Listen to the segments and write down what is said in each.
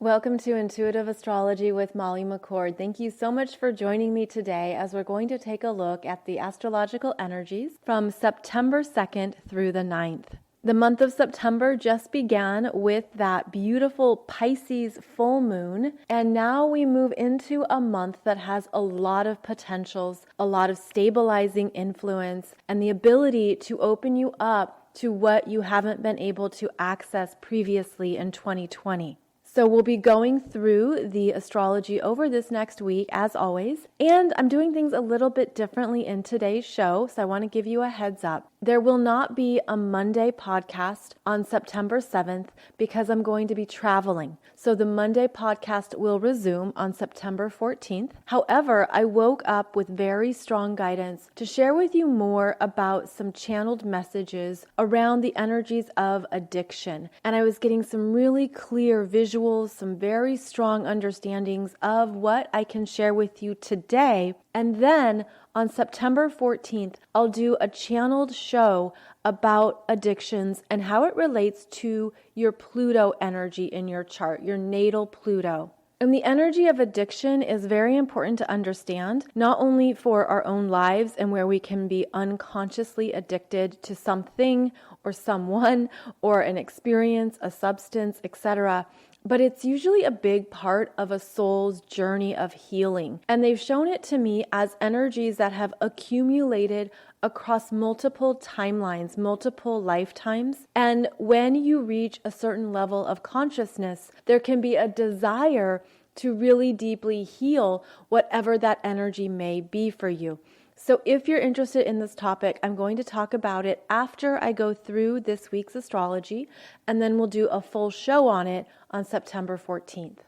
Welcome to Intuitive Astrology with Molly McCord. Thank you so much for joining me today as we're going to take a look at the astrological energies from September 2nd through the 9th. The month of September just began with that beautiful Pisces full moon, and now we move into a month that has a lot of potentials, a lot of stabilizing influence, and the ability to open you up to what you haven't been able to access previously in 2020. So we'll be going through the astrology over this next week, as always, and I'm doing things a little bit differently in today's show, so I want to give you a heads up. There will not be a Monday podcast on September 7th because I'm going to be traveling. So the Monday podcast will resume on September 14th. However, I woke up with very strong guidance to share with you more about some channeled messages around the energies of addiction. And I was getting some really clear visuals, some very strong understandings of what I can share with you today. And then on September 14th, I'll do a channeled show about addictions and how it relates to your Pluto energy in your chart, your natal Pluto. And the energy of addiction is very important to understand, not only for our own lives and where we can be unconsciously addicted to something or someone or an experience, a substance, etc., but it's usually a big part of a soul's journey of healing. And they've shown it to me as energies that have accumulated across multiple timelines, multiple lifetimes. And when you reach a certain level of consciousness, there can be a desire to really deeply heal whatever that energy may be for you. So if you're interested in this topic, I'm going to talk about it after I go through this week's astrology, and then we'll do a full show on it on September 14th.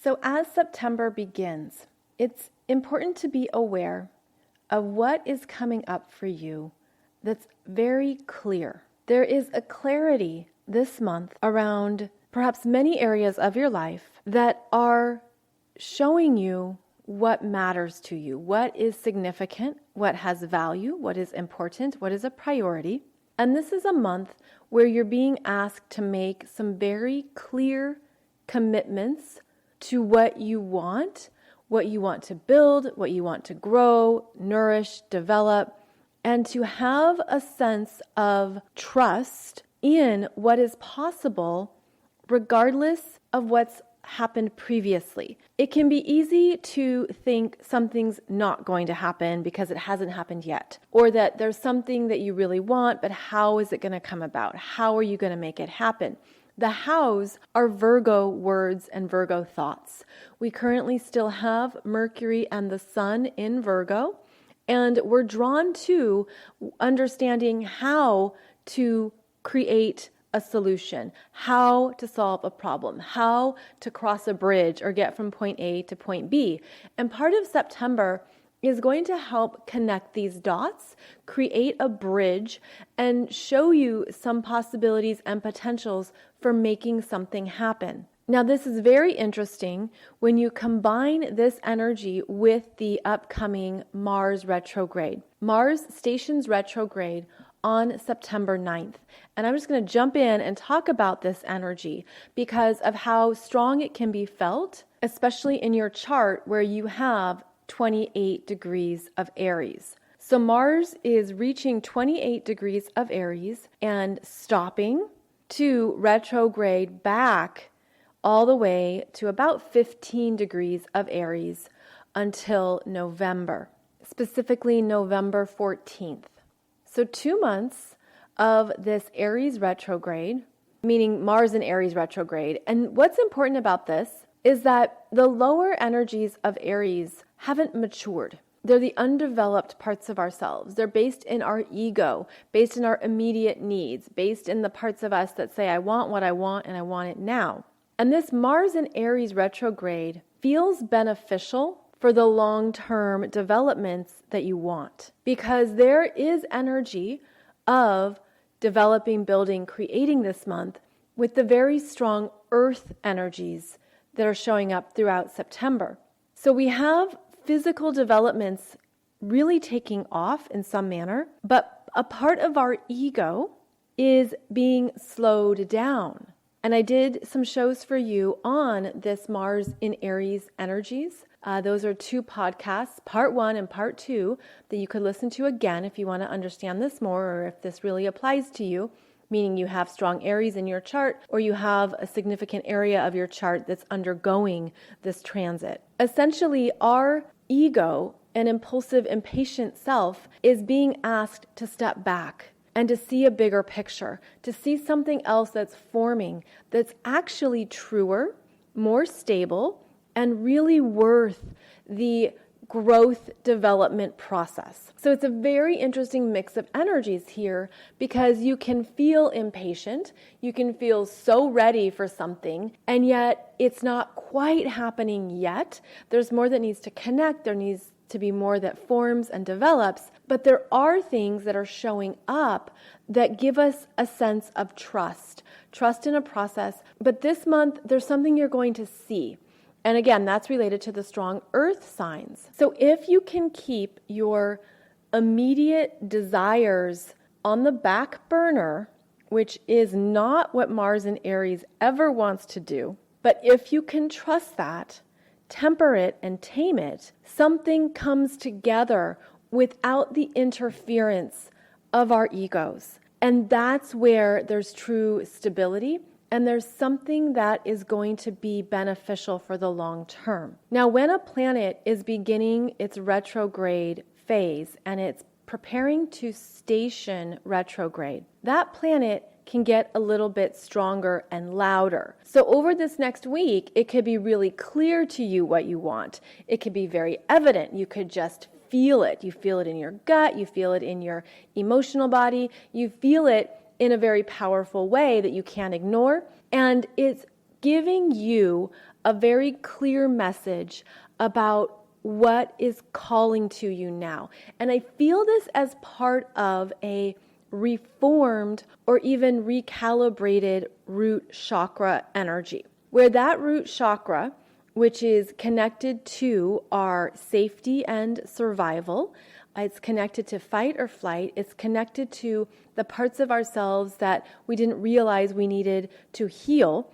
So as September begins, it's important to be aware of what is coming up for you that's very clear. There is a clarity this month around perhaps many areas of your life that are showing you what matters to you, what is significant, what has value, what is important, what is a priority. And this is a month where you're being asked to make some very clear commitments to what you want to build, what you want to grow, nourish, develop, and to have a sense of trust in what is possible regardless of what's happened previously. It can be easy to think something's not going to happen because it hasn't happened yet, or that there's something that you really want, but how is it going to come about? How are you going to make it happen? The hows are Virgo words and Virgo thoughts. We currently still have Mercury and the Sun in Virgo, and we're drawn to understanding how to create a solution, how to solve a problem, how to cross a bridge or get from point A to point B. And part of September is going to help connect these dots, create a bridge, and show you some possibilities and potentials for making something happen. Now, this is very interesting when you combine this energy with the upcoming Mars retrograde. Mars stations retrograde on September 9th. And I'm just going to jump in and talk about this energy because of how strong it can be felt, especially in your chart where you have 28 degrees of Aries. So Mars is reaching 28 degrees of Aries and stopping to retrograde back all the way to about 15 degrees of Aries until November, specifically November 14th. So 2 months of this Aries retrograde, meaning Mars in Aries retrograde. And what's important about this is that the lower energies of Aries haven't matured. They're the undeveloped parts of ourselves. They're based in our ego, based in our immediate needs, based in the parts of us that say, I want what I want and I want it now. And this Mars in Aries retrograde feels beneficial for the long-term developments that you want. Because there is energy of developing, building, creating this month with the very strong earth energies that are showing up throughout September. So we have physical developments really taking off in some manner, but a part of our ego is being slowed down. And I did some shows for you on this Mars in Aries energies. Those are 2 podcasts, part 1 and part 2, that you could listen to again if you want to understand this more, or if this really applies to you, meaning you have strong Aries in your chart, or you have a significant area of your chart that's undergoing this transit. Essentially, our ego and impulsive, impatient self is being asked to step back and to see a bigger picture, to see something else that's forming, that's actually truer, more stable, and really worth the growth development process. So it's a very interesting mix of energies here, because you can feel impatient, you can feel so ready for something, and yet it's not quite happening yet. There's more that needs to connect, there needs to be more that forms and develops, but there are things that are showing up that give us a sense of trust in a process. But this month, there's something you're going to see. And again, that's related to the strong earth signs. So if you can keep your immediate desires on the back burner, which is not what Mars in Aries ever wants to do, but if you can trust that, temper it and tame it, something comes together without the interference of our egos. And that's where there's true stability. And there's something that is going to be beneficial for the long term. Now, when a planet is beginning its retrograde phase and it's preparing to station retrograde, that planet can get a little bit stronger and louder. So over this next week, it could be really clear to you what you want. It could be very evident. You could just feel it. You feel it in your gut. You feel it in your emotional body. You feel it in a very powerful way that you can't ignore. And it's giving you a very clear message about what is calling to you now. And I feel this as part of a reformed or even recalibrated root chakra energy, where that root chakra, which is connected to our safety and survival, it's connected to fight or flight. It's connected to the parts of ourselves that we didn't realize we needed to heal.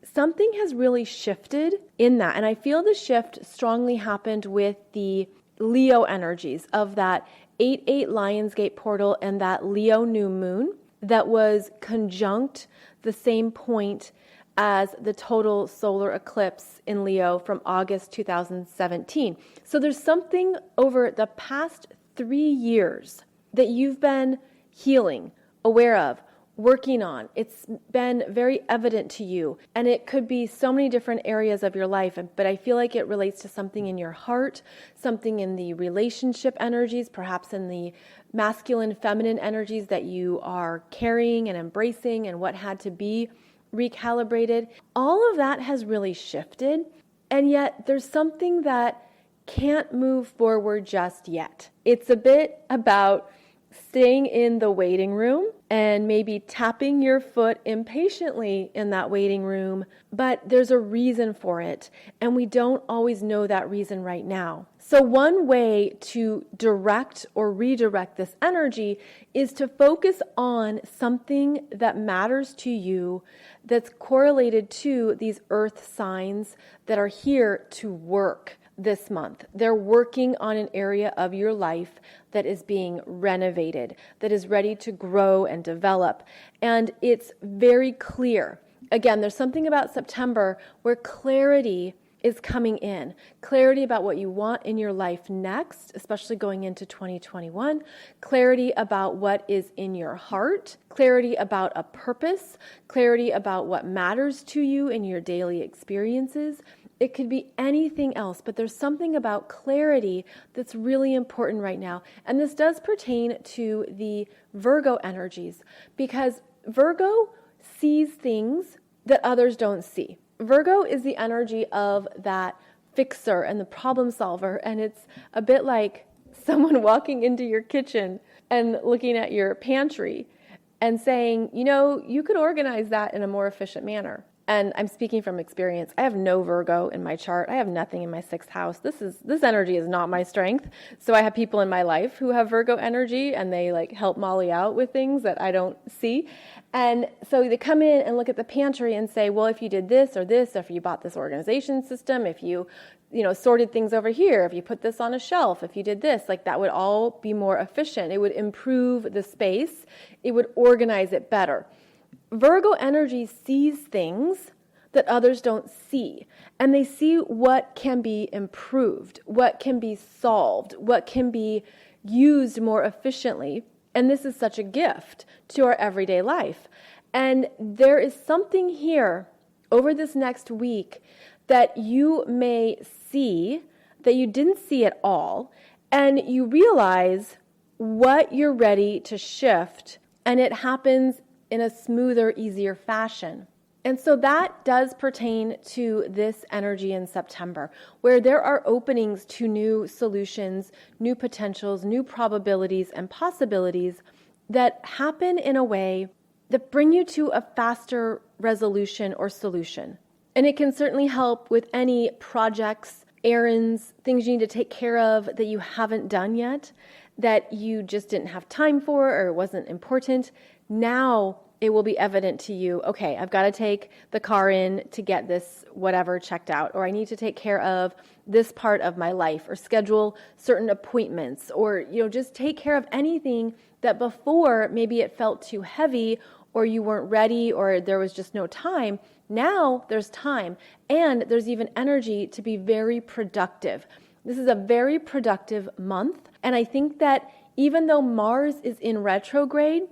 Something has really shifted in that. And I feel the shift strongly happened with the Leo energies of that 8/8 Lionsgate portal and that Leo new moon that was conjunct the same point as the total solar eclipse in Leo from August 2017. So there's something over the past 3 years that you've been healing, aware of, working on. It's been very evident to you, and it could be so many different areas of your life, but I feel like it relates to something in your heart, something in the relationship energies, perhaps in the masculine, feminine energies that you are carrying and embracing and what had to be recalibrated. All of that has really shifted, and yet there's something that can't move forward just yet. It's a bit about staying in the waiting room and maybe tapping your foot impatiently in that waiting room, but there's a reason for it, and we don't always know that reason right now. So one way to direct or redirect this energy is to focus on something that matters to you, that's correlated to these earth signs that are here to work this month. They're working on an area of your life that is being renovated, that is ready to grow and develop. And it's very clear. Again, there's something about September where clarity is coming in. Clarity about what you want in your life next, especially going into 2021. Clarity about what is in your heart. Clarity about a purpose. Clarity about what matters to you in your daily experiences. It could be anything else, but there's something about clarity that's really important right now. And this does pertain to the Virgo energies, because Virgo sees things that others don't see. Virgo is the energy of that fixer and the problem solver, and it's a bit like someone walking into your kitchen and looking at your pantry and saying, you know, you could organize that in a more efficient manner. And I'm speaking from experience. I have no Virgo in my chart. I have nothing in my 6th house. This energy is not my strength. So I have people in my life who have Virgo energy, and they like help Molly out with things that I don't see. And so they come in and look at the pantry and say, well, if you did this, or if you bought this organization system, if you sorted things over here, if you put this on a shelf, if you did this, like that would all be more efficient. It would improve the space. It would organize it better. Virgo energy sees things that others don't see, and they see what can be improved, what can be solved, what can be used more efficiently. And this is such a gift to our everyday life. And there is something here over this next week that you may see that you didn't see at all, and you realize what you're ready to shift, and it happens in a smoother, easier fashion. And so that does pertain to this energy in September, where there are openings to new solutions, new potentials, new probabilities and possibilities that happen in a way that bring you to a faster resolution or solution. And it can certainly help with any projects, errands, things you need to take care of that you haven't done yet, that you just didn't have time for or it wasn't important. Now it will be evident to you, okay, I've got to take the car in to get this whatever checked out, or I need to take care of this part of my life, or schedule certain appointments, or just take care of anything that before maybe it felt too heavy, or you weren't ready, or there was just no time. Now there's time, and there's even energy to be very productive. This is a very productive month, and I think that even though Mars is in retrograde,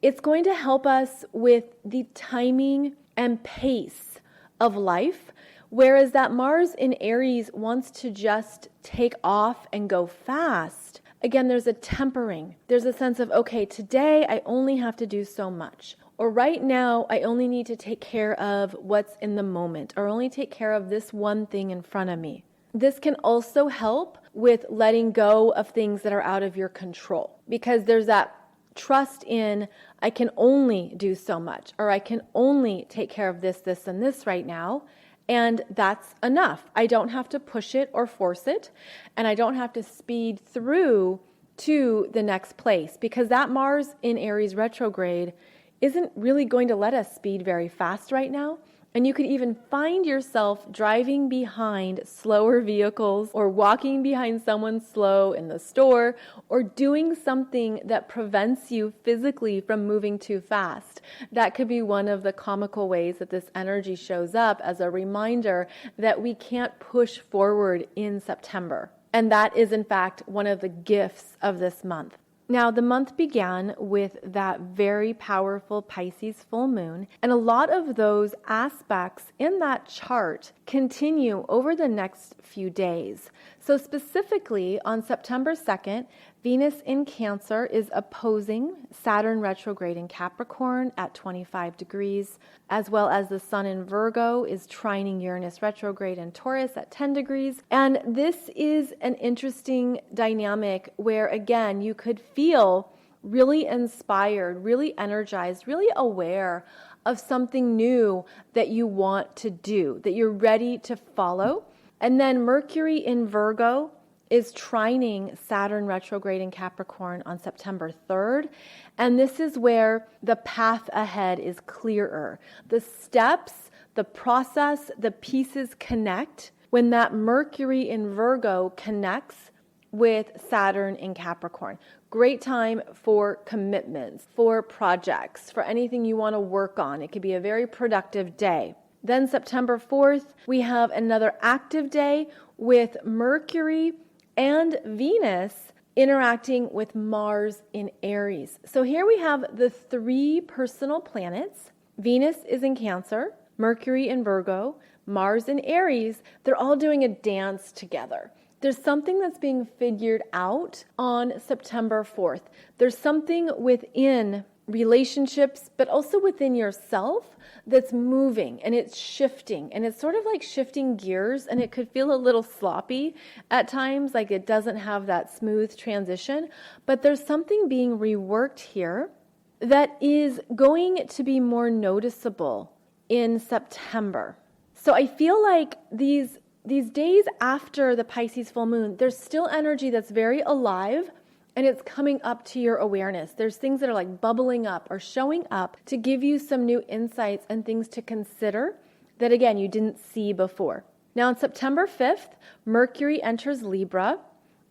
it's going to help us with the timing and pace of life, whereas that Mars in Aries wants to just take off and go fast. Again, there's a tempering. There's a sense of, okay, today I only have to do so much. Or right now, I only need to take care of what's in the moment, or only take care of this one thing in front of me. This can also help with letting go of things that are out of your control, because there's that trust in, I can only do so much, or I can only take care of this, and this right now, and that's enough. I don't have to push it or force it, and I don't have to speed through to the next place, because that Mars in Aries retrograde isn't really going to let us speed very fast right now. And you could even find yourself driving behind slower vehicles, or walking behind someone slow in the store, or doing something that prevents you physically from moving too fast. That could be one of the comical ways that this energy shows up as a reminder that we can't push forward in September. And that is, in fact, one of the gifts of this month. Now, the month began with that very powerful Pisces full moon, and a lot of those aspects in that chart continue over the next few days. So specifically on September 2nd, Venus in Cancer is opposing Saturn retrograde in Capricorn at 25 degrees, as well as the Sun in Virgo is trining Uranus retrograde in Taurus at 10 degrees. And this is an interesting dynamic where, again, you could feel really inspired, really energized, really aware of something new that you want to do, that you're ready to follow. And then Mercury in Virgo is trining Saturn retrograde in Capricorn on September 3rd. And this is where the path ahead is clearer. The steps, the process, the pieces connect when that Mercury in Virgo connects with Saturn in Capricorn. Great time for commitments, for projects, for anything you want to work on. It could be a very productive day. Then September 4th, we have another active day with Mercury and Venus interacting with Mars in Aries. So here we have the three personal planets. Venus is in Cancer, Mercury in Virgo, Mars in Aries. They're all doing a dance together. There's something that's being figured out on September 4th. There's something within relationships, but also within yourself that's moving and it's shifting, and it's sort of like shifting gears, and it could feel a little sloppy at times, like it doesn't have that smooth transition, but there's something being reworked here that is going to be more noticeable in September. So I feel like these days after the Pisces full moon, there's still energy that's very alive and it's coming up to your awareness. There's things that are like bubbling up or showing up to give you some new insights and things to consider that, again, you didn't see before. Now, on September 5th, Mercury enters Libra.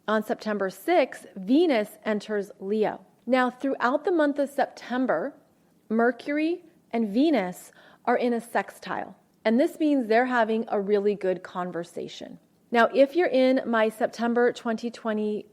On September 6th, Venus enters Leo. Now, throughout the month of September, Mercury and Venus are in a sextile. And this means they're having a really good conversation. Now, if you're in my September 2020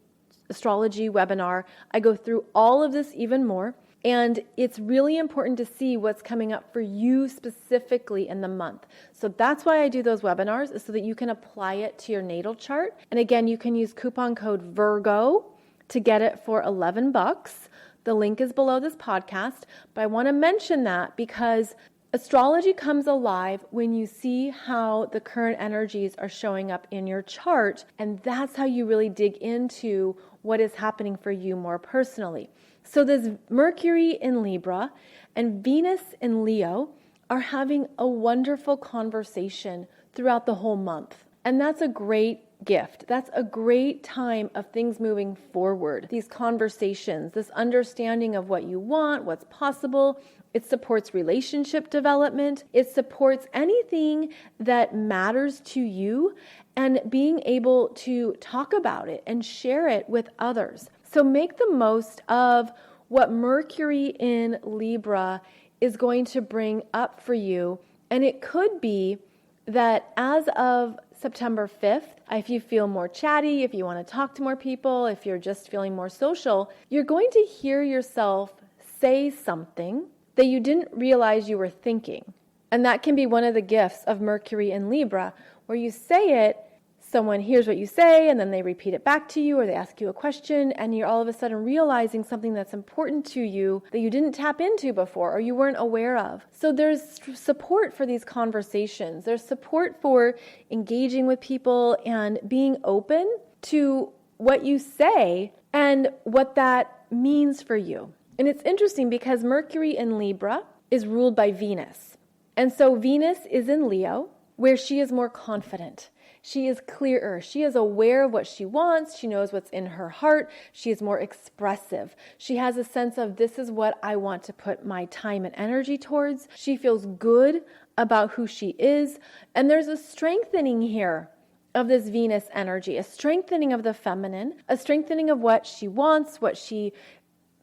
astrology webinar, I go through all of this even more. And it's really important to see what's coming up for you specifically in the month. So that's why I do those webinars, is so that you can apply it to your natal chart. And again, you can use coupon code Virgo to get it for $11. The link is below this podcast. But I want to mention that because astrology comes alive when you see how the current energies are showing up in your chart. And that's how you really dig into what is happening for you more personally. So this Mercury in Libra and Venus in Leo are having a wonderful conversation throughout the whole month. And that's a great gift. That's a great time of things moving forward. These conversations, this understanding of what you want, what's possible. It supports relationship development. It supports anything that matters to you and being able to talk about it and share it with others. So make the most of what Mercury in Libra is going to bring up for you. And it could be that as of September 5th, if you feel more chatty, if you want to talk to more people, if you're just feeling more social, you're going to hear yourself say something that you didn't realize you were thinking. And that can be one of the gifts of Mercury in Libra, where you say it, someone hears what you say, and then they repeat it back to you, or they ask you a question, and you're all of a sudden realizing something that's important to you that you didn't tap into before, or you weren't aware of. So there's support for these conversations. There's support for engaging with people and being open to what you say and what that means for you. And it's interesting because Mercury in Libra is ruled by Venus. And so Venus is in Leo, where she is more confident. She is clearer. She is aware of what she wants. She knows what's in her heart. She is more expressive. She has a sense of, this is what I want to put my time and energy towards. She feels good about who she is. And there's a strengthening here of this Venus energy, a strengthening of the feminine, a strengthening of what she wants, what she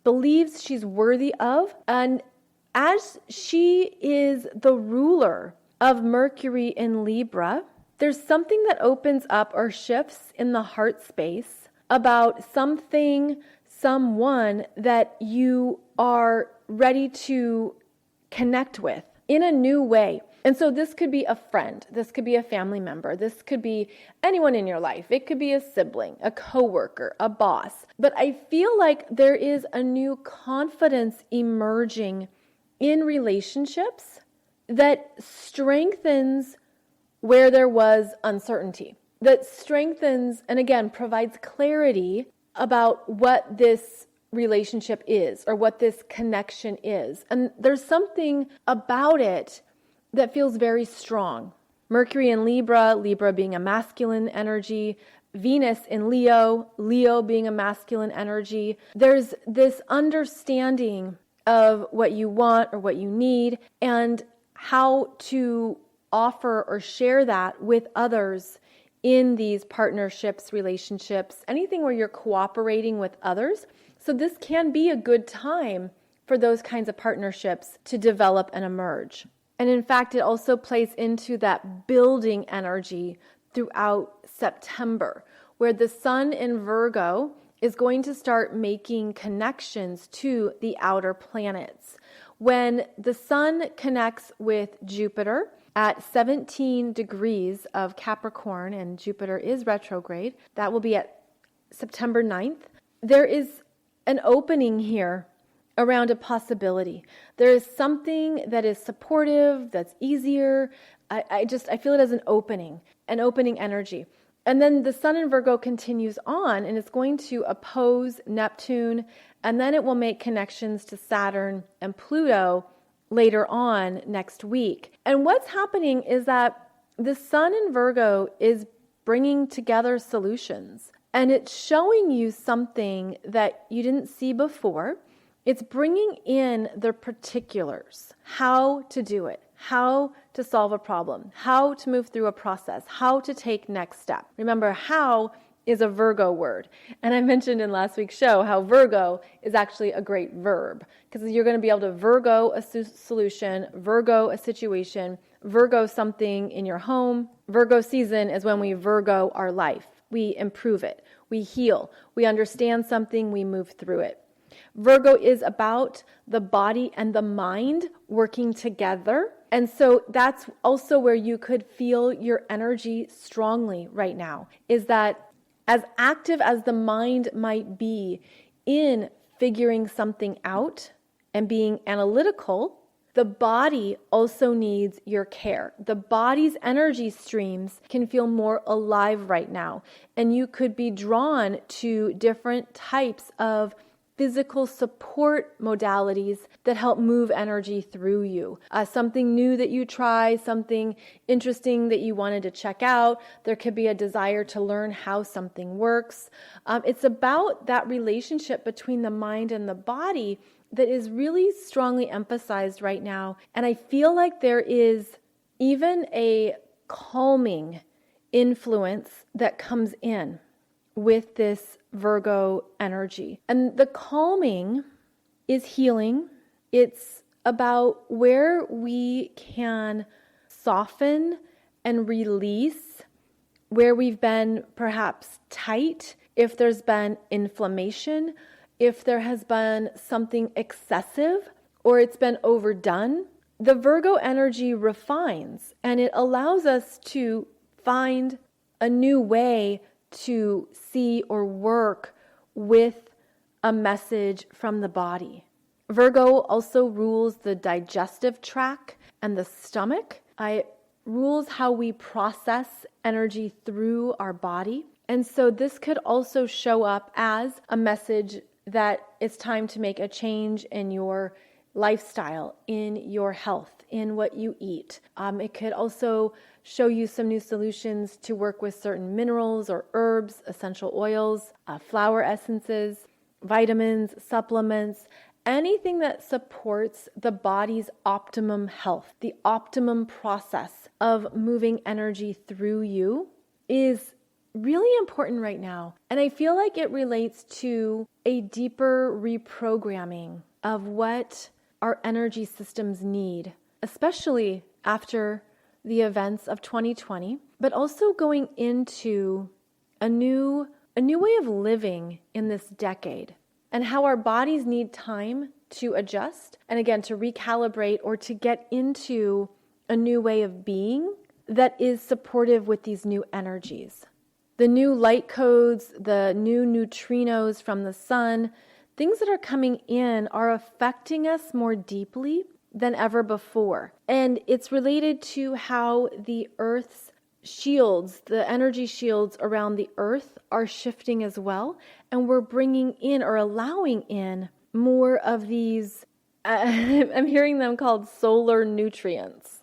believes she's worthy of. And as she is the ruler of Mercury in Libra, there's something that opens up or shifts in the heart space about something, someone that you are ready to connect with in a new way. And so this could be a friend, this could be a family member, this could be anyone in your life. It could be a sibling, a coworker, a boss. But I feel like there is a new confidence emerging in relationships that strengthens where there was uncertainty, that strengthens and again provides clarity about what this relationship is or what this connection is. And there's something about it that feels very strong. Mercury in Libra, Libra being a masculine energy, Venus in Leo, Leo being a masculine energy. There's this understanding of what you want or what you need and how to offer or share that with others in these partnerships, relationships, anything where you're cooperating with others. So this can be a good time for those kinds of partnerships to develop and emerge. And in fact, it also plays into that building energy throughout September, where the sun in Virgo is going to start making connections to the outer planets. When the sun connects with Jupiter at 17 degrees of Capricorn, and Jupiter is retrograde, that will be at September 9th, there is an opening here around a possibility. There is something that is supportive, that's easier. I feel it as an opening energy. And then the sun in Virgo continues on, and it's going to oppose Neptune, and then it will make connections to Saturn and Pluto later on next week. And what's happening is that the sun in Virgo is bringing together solutions, and it's showing you something that you didn't see before. It's bringing in the particulars, how to do it, how to solve a problem, how to move through a process, how to take next step. Remember, how is a Virgo word. And I mentioned in last week's show how Virgo is actually a great verb, because you're going to be able to Virgo a solution, Virgo a situation, Virgo something in your home. Virgo season is when we Virgo our life. We improve it. We heal. We understand something. We move through it. Virgo is about the body and the mind working together. And so that's also where you could feel your energy strongly right now, is that as active as the mind might be in figuring something out and being analytical, the body also needs your care. The body's energy streams can feel more alive right now, and you could be drawn to different types of physical support modalities that help move energy through you. Something new that you try, something interesting that you wanted to check out. There could be a desire to learn how something works. It's about that relationship between the mind and the body that is really strongly emphasized right now. And I feel like there is even a calming influence that comes in with this Virgo energy. And the calming is healing. It's about where we can soften and release where we've been perhaps tight, if there's been inflammation, if there has been something excessive or it's been overdone. The Virgo energy refines, and it allows us to find a new way to see or work with a message from the body. Virgo also rules the digestive tract and the stomach. It rules how we process energy through our body. And so this could also show up as a message that it's time to make a change in your lifestyle, in your health, in what you eat. It could also show you some new solutions to work with certain minerals or herbs, essential oils, flower essences, vitamins, supplements, anything that supports the body's optimum health. The optimum process of moving energy through you is really important right now. And I feel like it relates to a deeper reprogramming of what our energy systems need, especially after the events of 2020, but also going into a new way of living in this decade, and how our bodies need time to adjust and again to recalibrate or to get into a new way of being that is supportive with these new energies. The new light codes, the new neutrinos from the sun, things that are coming in are affecting us more deeply than ever before. And it's related to how the Earth's shields, the energy shields around the Earth are shifting as well. And we're bringing in or allowing in more of these, I'm hearing them called solar nutrients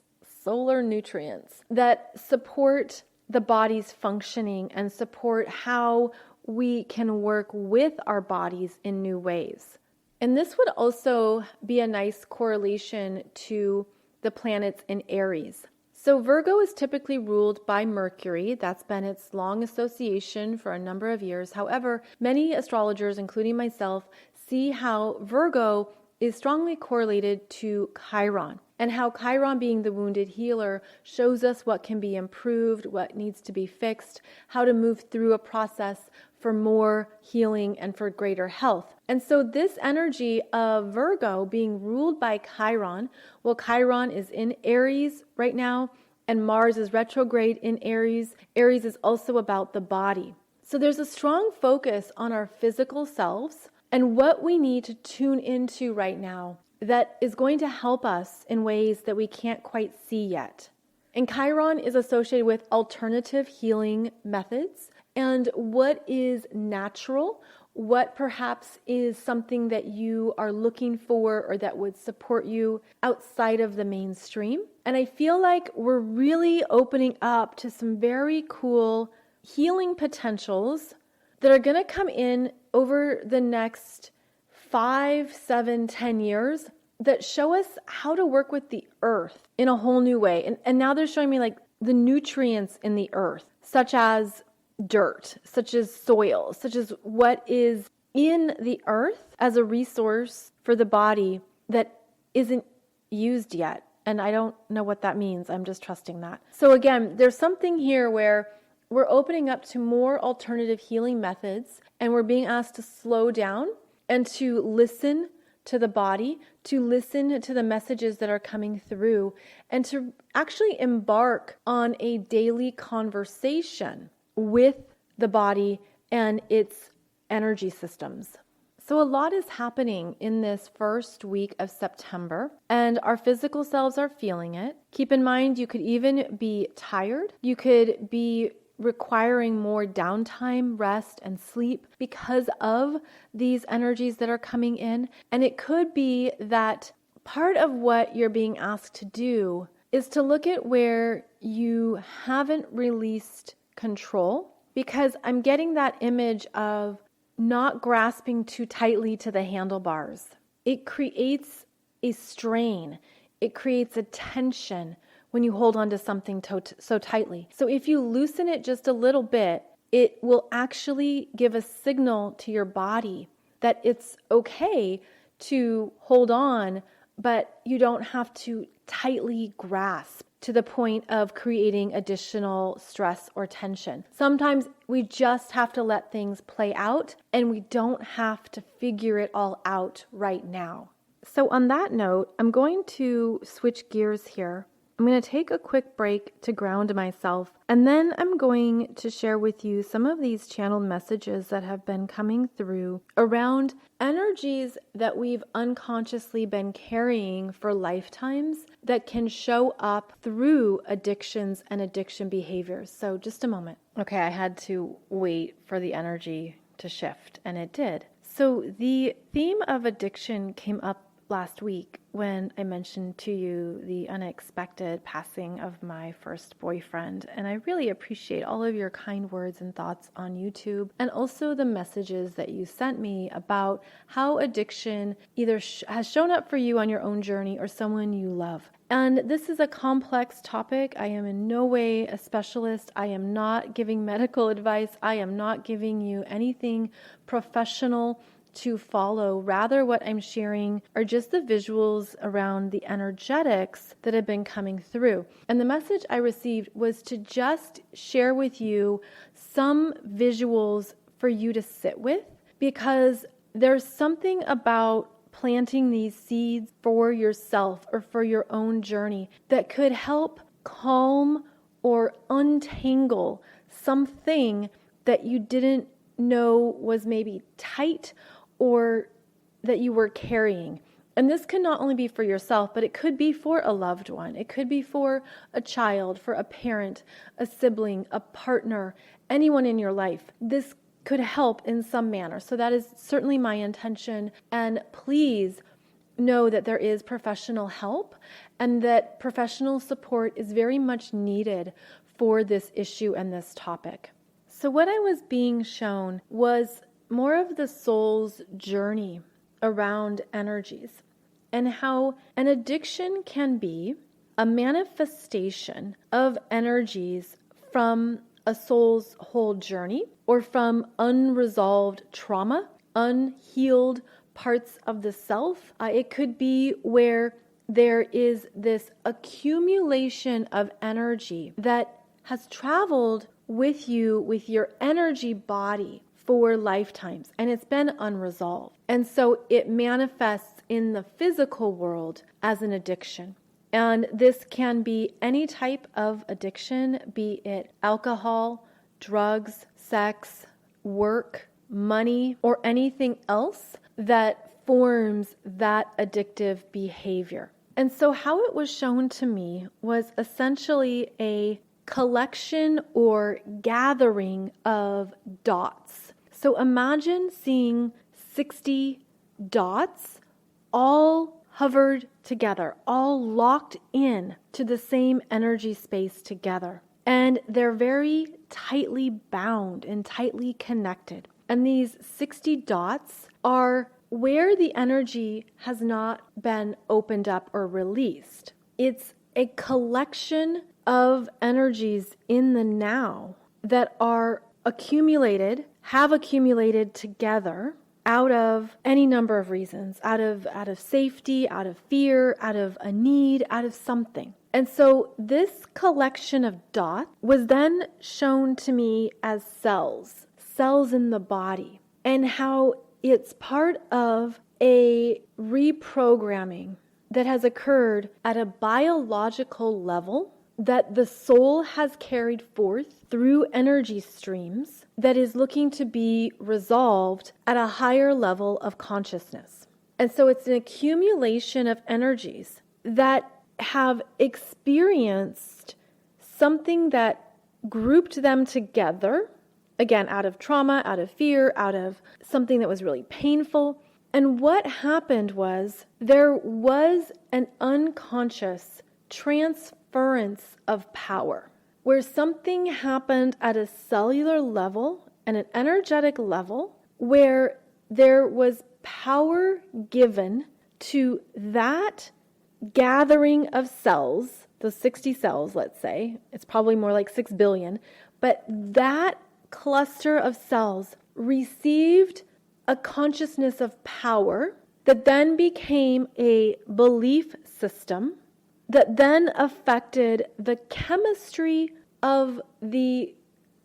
that support the body's functioning and support how we can work with our bodies in new ways. And this would also be a nice correlation to the planets in Aries. So Virgo is typically ruled by Mercury. That's been its long association for a number of years. However, many astrologers, including myself, see how Virgo is strongly correlated to Chiron, and how Chiron, being the wounded healer, shows us what can be improved, what needs to be fixed, how to move through a process for more healing and for greater health. And so this energy of Virgo being ruled by Chiron, well, Chiron is in Aries right now, and Mars is retrograde in Aries. Aries is also about the body. So there's a strong focus on our physical selves and what we need to tune into right now that is going to help us in ways that we can't quite see yet. And Chiron is associated with alternative healing methods and what is natural, what perhaps is something that you are looking for or that would support you outside of the mainstream. And I feel like we're really opening up to some very cool healing potentials that are going to come in over the next 5, 7, 10 years that show us how to work with the earth in a whole new way. And now they're showing me like the nutrients in the earth, such as dirt, such as soil, such as what is in the earth as a resource for the body that isn't used yet. And I don't know what that means. I'm just trusting that. So again, there's something here where we're opening up to more alternative healing methods, and we're being asked to slow down and to listen to the body, to listen to the messages that are coming through, and to actually embark on a daily conversation with the body and its energy systems. So a lot is happening in this first week of September, and our physical selves are feeling it. Keep in mind, you could even be tired. You could be requiring more downtime, rest, and sleep because of these energies that are coming in. And it could be that part of what you're being asked to do is to look at where you haven't released control, because I'm getting that image of not grasping too tightly to the handlebars. It creates a strain. It creates a tension when you hold on to something so tightly. So if you loosen it just a little bit, it will actually give a signal to your body that it's okay to hold on, but you don't have to tightly grasp to the point of creating additional stress or tension. Sometimes we just have to let things play out, and we don't have to figure it all out right now. So on that note, I'm going to switch gears here. I'm going to take a quick break to ground myself, and then I'm going to share with you some of these channeled messages that have been coming through around energies that we've unconsciously been carrying for lifetimes that can show up through addictions and addiction behaviors. So just a moment. Okay, I had to wait for the energy to shift, and it did. So the theme of addiction came up last week when I mentioned to you the unexpected passing of my first boyfriend. And I really appreciate all of your kind words and thoughts on YouTube, and also the messages that you sent me about how addiction either has shown up for you on your own journey or someone you love. And this is a complex topic. I am in no way a specialist. I am not giving medical advice. I am not giving you anything professional to follow. Rather, what I'm sharing are just the visuals around the energetics that have been coming through. And the message I received was to just share with you some visuals for you to sit with, because there's something about planting these seeds for yourself or for your own journey that could help calm or untangle something that you didn't know was maybe tight or that you were carrying. And this can not only be for yourself, but it could be for a loved one. It could be for a child, for a parent, a sibling, a partner, anyone in your life. This could help in some manner. So that is certainly my intention. And please know that there is professional help, and that professional support is very much needed for this issue and this topic. So what I was being shown was more of the soul's journey around energies, and how an addiction can be a manifestation of energies from a soul's whole journey, or from unresolved trauma, unhealed parts of the self. It could be where there is this accumulation of energy that has traveled with you, with your energy body, for lifetimes, and it's been unresolved. And so it manifests in the physical world as an addiction. And this can be any type of addiction, be it alcohol, drugs, sex, work, money, or anything else that forms that addictive behavior. And so how it was shown to me was essentially a collection or gathering of dots. So imagine seeing 60 dots all hovered together, all locked in to the same energy space together. And they're very tightly bound and tightly connected. And these 60 dots are where the energy has not been opened up or released. It's a collection of energies in the now that are have accumulated together out of any number of reasons, out of safety, out of fear, out of a need, out of something. And so this collection of dots was then shown to me as cells in the body, and how it's part of a reprogramming that has occurred at a biological level that the soul has carried forth through energy streams that is looking to be resolved at a higher level of consciousness. And so it's an accumulation of energies that have experienced something that grouped them together, again, out of trauma, out of fear, out of something that was really painful. And what happened was there was an unconscious transference of power, where something happened at a cellular level and an energetic level where there was power given to that gathering of cells, those 60 cells, let's say. It's probably more like 6 billion, but that cluster of cells received a consciousness of power that then became a belief system that then affected the chemistry of the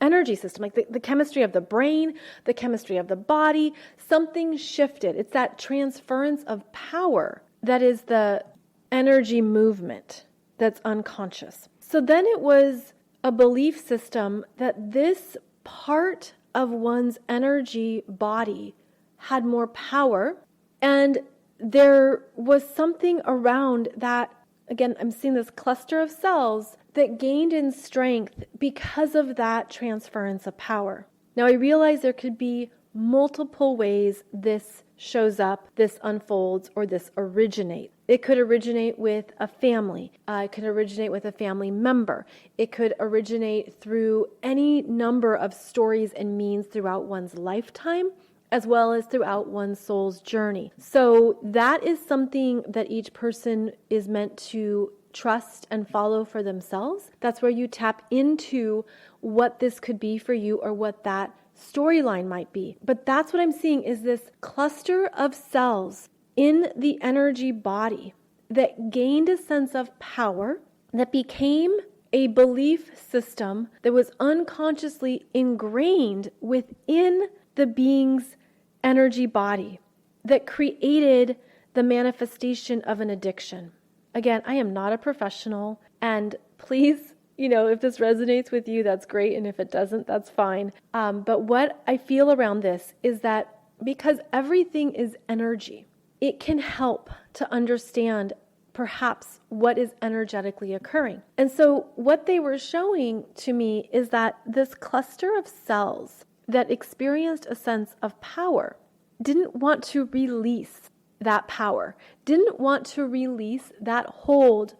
energy system, like the chemistry of the brain, the chemistry of the body. Something shifted. It's that transference of power that is the energy movement that's unconscious. So then it was a belief system that this part of one's energy body had more power, and there was something around that. Again, I'm seeing this cluster of cells that gained in strength because of that transference of power. Now, I realize there could be multiple ways this shows up, this unfolds, or this originates. It could originate with a family. It could originate with a family member. It could originate through any number of stories and means throughout one's lifetime, as well as throughout one's soul's journey. So that is something that each person is meant to trust and follow for themselves. That's where you tap into what this could be for you or what that storyline might be. But that's what I'm seeing is this cluster of cells in the energy body that gained a sense of power, that became a belief system that was unconsciously ingrained within the being's energy body, that created the manifestation of an addiction. Again, I am not a professional, and please, if this resonates with you, that's great, and if it doesn't, that's fine. But what I feel around this is that because everything is energy, it can help to understand perhaps what is energetically occurring. And so what they were showing to me is that this cluster of cells that experienced a sense of power didn't want to release that power, didn't want to release that hold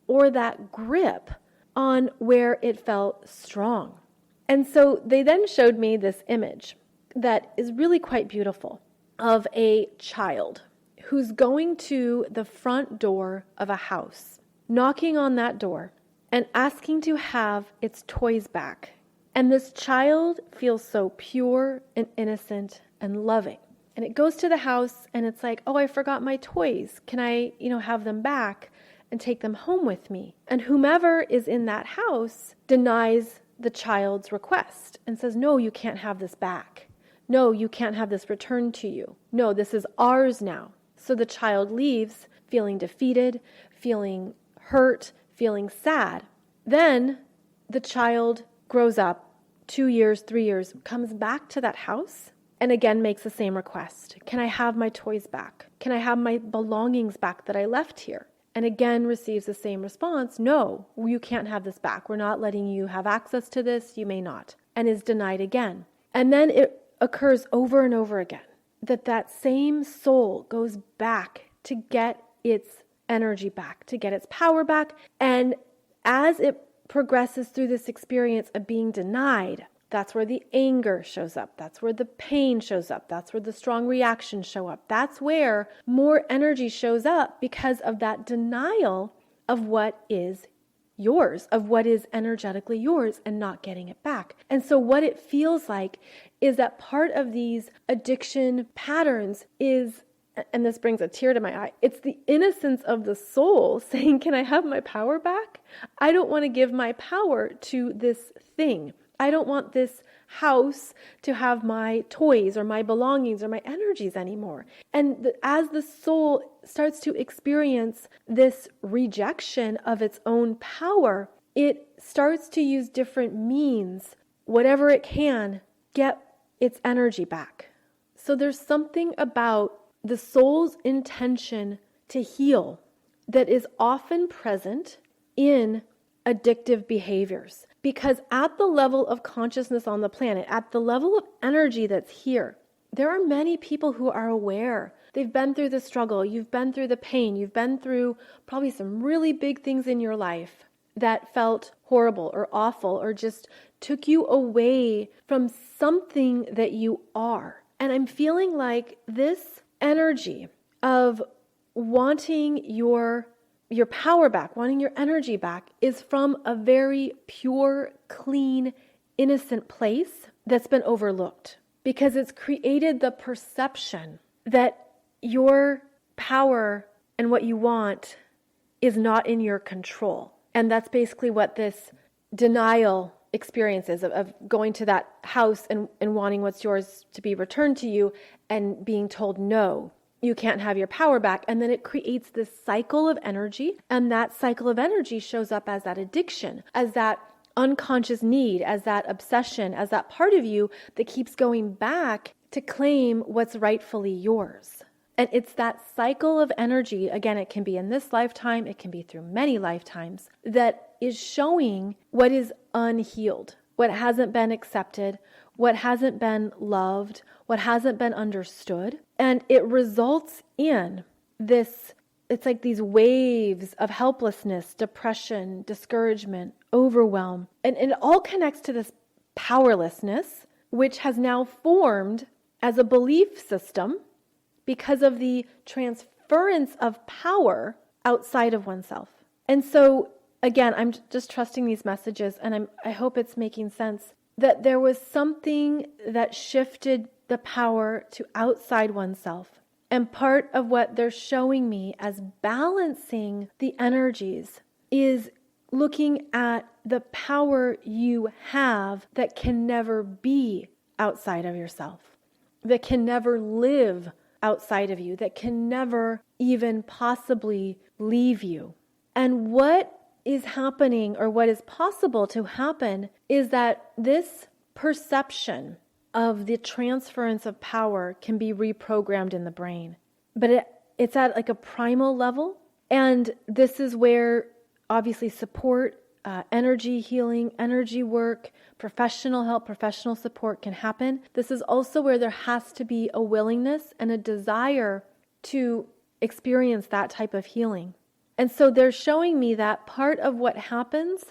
or that grip on where it felt strong. And so they then showed me this image that is really quite beautiful of a child who's going to the front door of a house, knocking on that door and asking to have its toys back. And this child feels so pure and innocent and loving. And it goes to the house and it's like, oh, I forgot my toys. Can I, have them back and take them home with me? And whomever is in that house denies the child's request and says, no, you can't have this back. No, you can't have this returned to you. No, this is ours now. So the child leaves feeling defeated, feeling hurt, feeling sad. Then the child grows up 2 years, 3 years, comes back to that house and again makes the same request. Can I have my toys back? Can I have my belongings back that I left here? And again receives the same response. No, you can't have this back. We're not letting you have access to this. You may not. And is denied again. And then it occurs over and over again. That same soul goes back to get its energy back, to get its power back. And as it progresses through this experience of being denied, that's where the anger shows up. That's where the pain shows up. That's where the strong reactions show up. That's where more energy shows up because of that denial of what is yours, of what is energetically yours, and not getting it back. And so what it feels like is that part of these addiction patterns is, and this brings a tear to my eye, it's the innocence of the soul saying, can I have my power back? I don't want to give my power to this thing. I don't want this house to have my toys or my belongings or my energies anymore. And as the soul starts to experience this rejection of its own power, it starts to use different means, whatever it can, get its energy back. So there's something about the soul's intention to heal that is often present in addictive behaviors. Because at the level of consciousness on the planet, at the level of energy that's here, there are many people who are aware. They've been through the struggle, you've been through the pain, you've been through probably some really big things in your life that felt horrible or awful or just took you away from something that you are. And I'm feeling like this energy of wanting your power back, wanting your energy back, is from a very pure, clean, innocent place that's been overlooked. Because it's created the perception that your power and what you want is not in your control. And that's basically what this denial experience is, of going to that house and wanting what's yours to be returned to you and being told no. You can't have your power back. And then it creates this cycle of energy. And that cycle of energy shows up as that addiction, as that unconscious need, as that obsession, as that part of you that keeps going back to claim what's rightfully yours. And it's that cycle of energy, again, it can be in this lifetime, it can be through many lifetimes, that is showing what is unhealed, what hasn't been accepted, what hasn't been loved, what hasn't been understood. And it results in this, it's like these waves of helplessness, depression, discouragement, overwhelm. And it all connects to this powerlessness, which has now formed as a belief system because of the transference of power outside of oneself. And so, again, I'm just trusting these messages, and I hope it's making sense, that there was something that shifted the power to outside oneself. And part of what they're showing me as balancing the energies is looking at the power you have that can never be outside of yourself, that can never live outside of you, that can never even possibly leave you. And what is happening, or what is possible to happen, is that this perception of the transference of power can be reprogrammed in the brain. But it's at like a primal level. And this is where obviously support, energy healing, energy work, professional help, professional support can happen. This is also where there has to be a willingness and a desire to experience that type of healing. And so they're showing me that part of what happens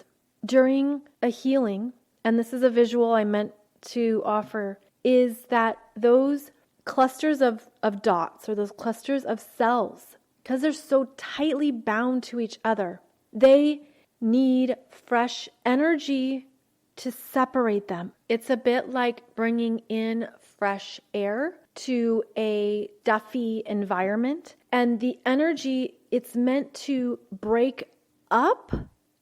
during a healing, and this is a visual I meant to offer, is that those clusters of dots, or those clusters of cells, because they're so tightly bound to each other, they need fresh energy to separate them. It's a bit like bringing in fresh air to a stuffy environment. And the energy, it's meant to break up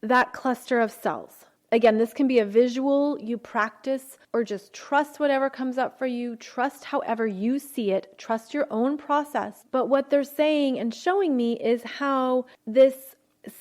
that cluster of cells. Again, this can be a visual you practice, or just trust whatever comes up for you. Trust however you see it. Trust your own process. But what they're saying and showing me is how this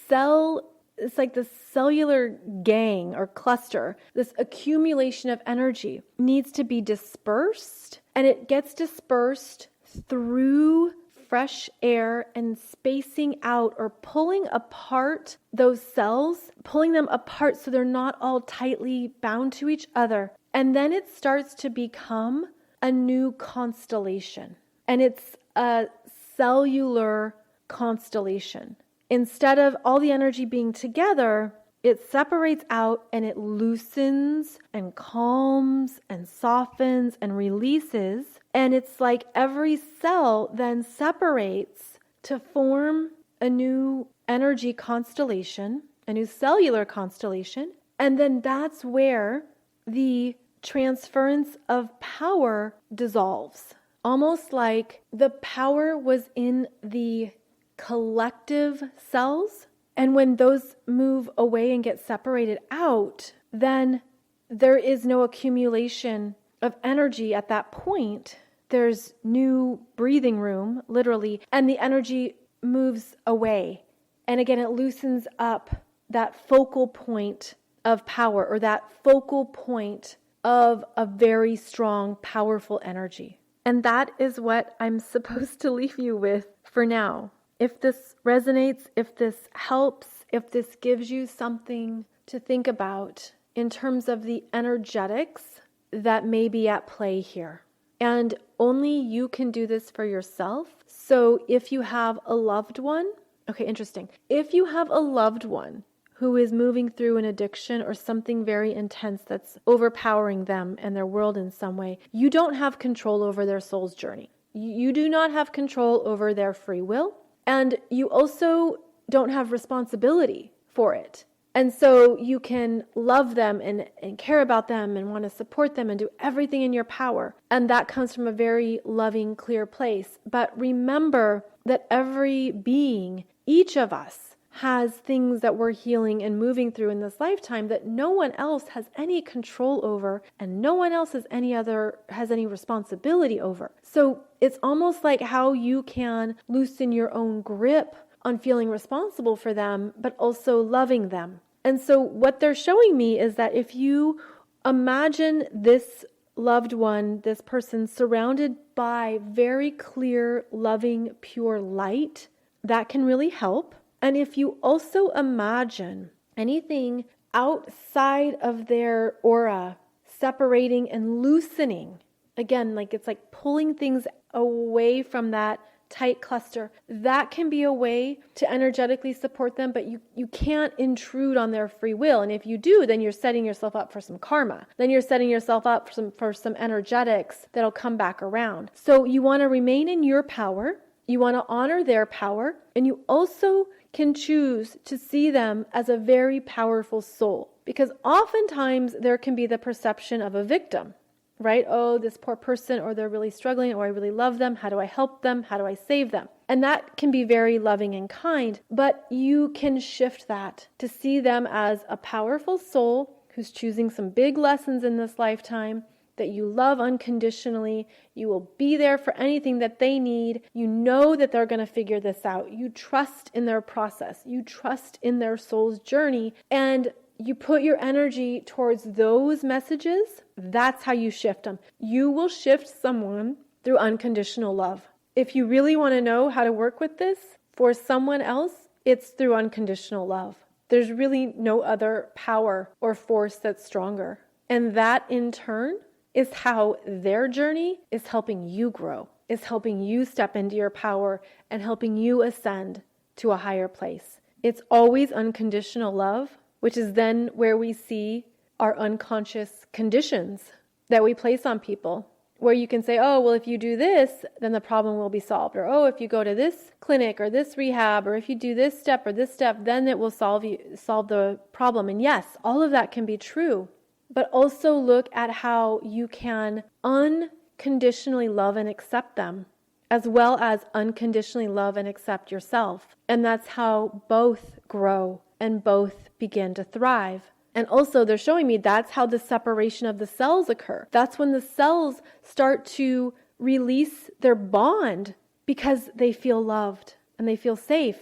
cell, it's like this cellular gang or cluster, this accumulation of energy needs to be dispersed. And it gets dispersed through fresh air and spacing out, or pulling apart those cells, pulling them apart so they're not all tightly bound to each other. And then it starts to become a new constellation, and it's a cellular constellation. Instead of all the energy being together, it separates out and it loosens and calms and softens and releases. And it's like every cell then separates to form a new energy constellation, a new cellular constellation. And then that's where the transference of power dissolves. Almost like the power was in the collective cells. And when those move away and get separated out, then there is no accumulation of energy at that point. There's new breathing room, literally, and the energy moves away. And again, it loosens up that focal point of power, or that focal point of a very strong, powerful energy. And that is what I'm supposed to leave you with for now. If this resonates, if this helps, if this gives you something to think about in terms of the energetics that may be at play here. And only you can do this for yourself. So if you have a loved one, okay, interesting. If you have a loved one who is moving through an addiction or something very intense that's overpowering them and their world in some way, you don't have control over their soul's journey. You do not have control over their free will. And you also don't have responsibility for it. And so you can love them and care about them and want to support them and do everything in your power. And that comes from a very loving, clear place. But remember that every being, each of us, has things that we're healing and moving through in this lifetime that no one else has any control over and no one else has any responsibility over. So it's almost like how you can loosen your own grip on feeling responsible for them, but also loving them. And so what they're showing me is that if you imagine this loved one, this person surrounded by very clear, loving, pure light, that can really help. And if you also imagine anything outside of their aura separating and loosening, again, like it's like pulling things away from that tight cluster, that can be a way to energetically support them, but you can't intrude on their free will. And if you do, then you're setting yourself up for some karma. Then you're setting yourself up for some energetics that'll come back around. So you want to remain in your power. You want to honor their power. And you also can choose to see them as a very powerful soul. Because oftentimes there can be the perception of a victim. Right? Oh, this poor person, or they're really struggling, or I really love them. How do I help them? How do I save them? And that can be very loving and kind, but you can shift that to see them as a powerful soul who's choosing some big lessons in this lifetime, that you love unconditionally. You will be there for anything that they need. You know that they're going to figure this out. You trust in their process. You trust in their soul's journey, and you put your energy towards those messages. That's how you shift them. You will shift someone through unconditional love. If you really want to know how to work with this for someone else, it's through unconditional love. There's really no other power or force that's stronger. And that in turn is how their journey is helping you grow, is helping you step into your power and helping you ascend to a higher place. It's always unconditional love, which is then where we see our unconscious conditions that we place on people, where you can say, oh, well, if you do this, then the problem will be solved. Or, oh, if you go to this clinic or this rehab, or if you do this step or this step, then it will solve the problem. And yes, all of that can be true. But also look at how you can unconditionally love and accept them, as well as unconditionally love and accept yourself. And that's how both grow and both begin to thrive. And also they're showing me that's how the separation of the cells occur. That's when the cells start to release their bond because they feel loved and they feel safe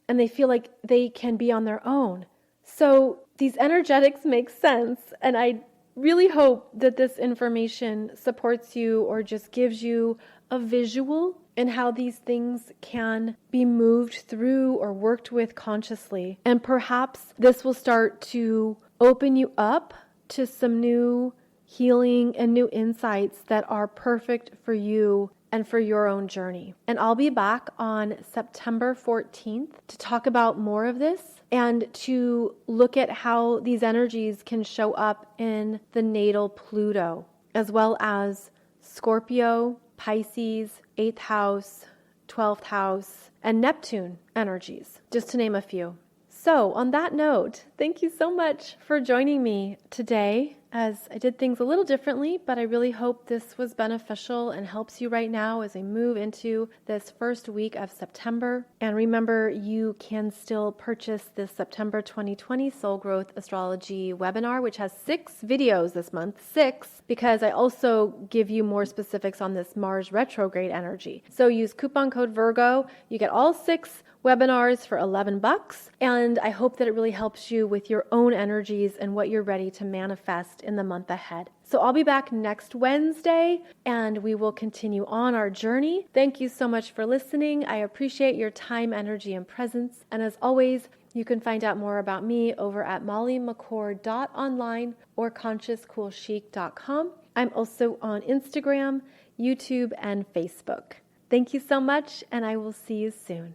and they feel like they can be on their own. So these energetics make sense, and I really hope that this information supports you or just gives you a visual in how these things can be moved through or worked with consciously. And perhaps this will start to open you up to some new healing and new insights that are perfect for you and for your own journey. And I'll be back on September 14th to talk about more of this and to look at how these energies can show up in the natal Pluto, as well as Scorpio, Pisces, 8th house, 12th house, and Neptune energies, just to name a few. So on that note, thank you so much for joining me today, as I did things a little differently, but I really hope this was beneficial and helps you right now as I move into this first week of September. And remember, you can still purchase this September 2020 Soul Growth Astrology webinar, which has 6 videos this month, 6, because I also give you more specifics on this Mars retrograde energy. So use coupon code Virgo. You get all 6 webinars for $11, and I hope that it really helps you with your own energies and what you're ready to manifest in the month ahead. So I'll be back next Wednesday, and we will continue on our journey. Thank you so much for listening. I appreciate your time, energy, and presence. And as always, you can find out more about me over at mollymccord.online or consciouscoolchic.com. I'm also on Instagram, YouTube, and Facebook. Thank you so much, and I will see you soon.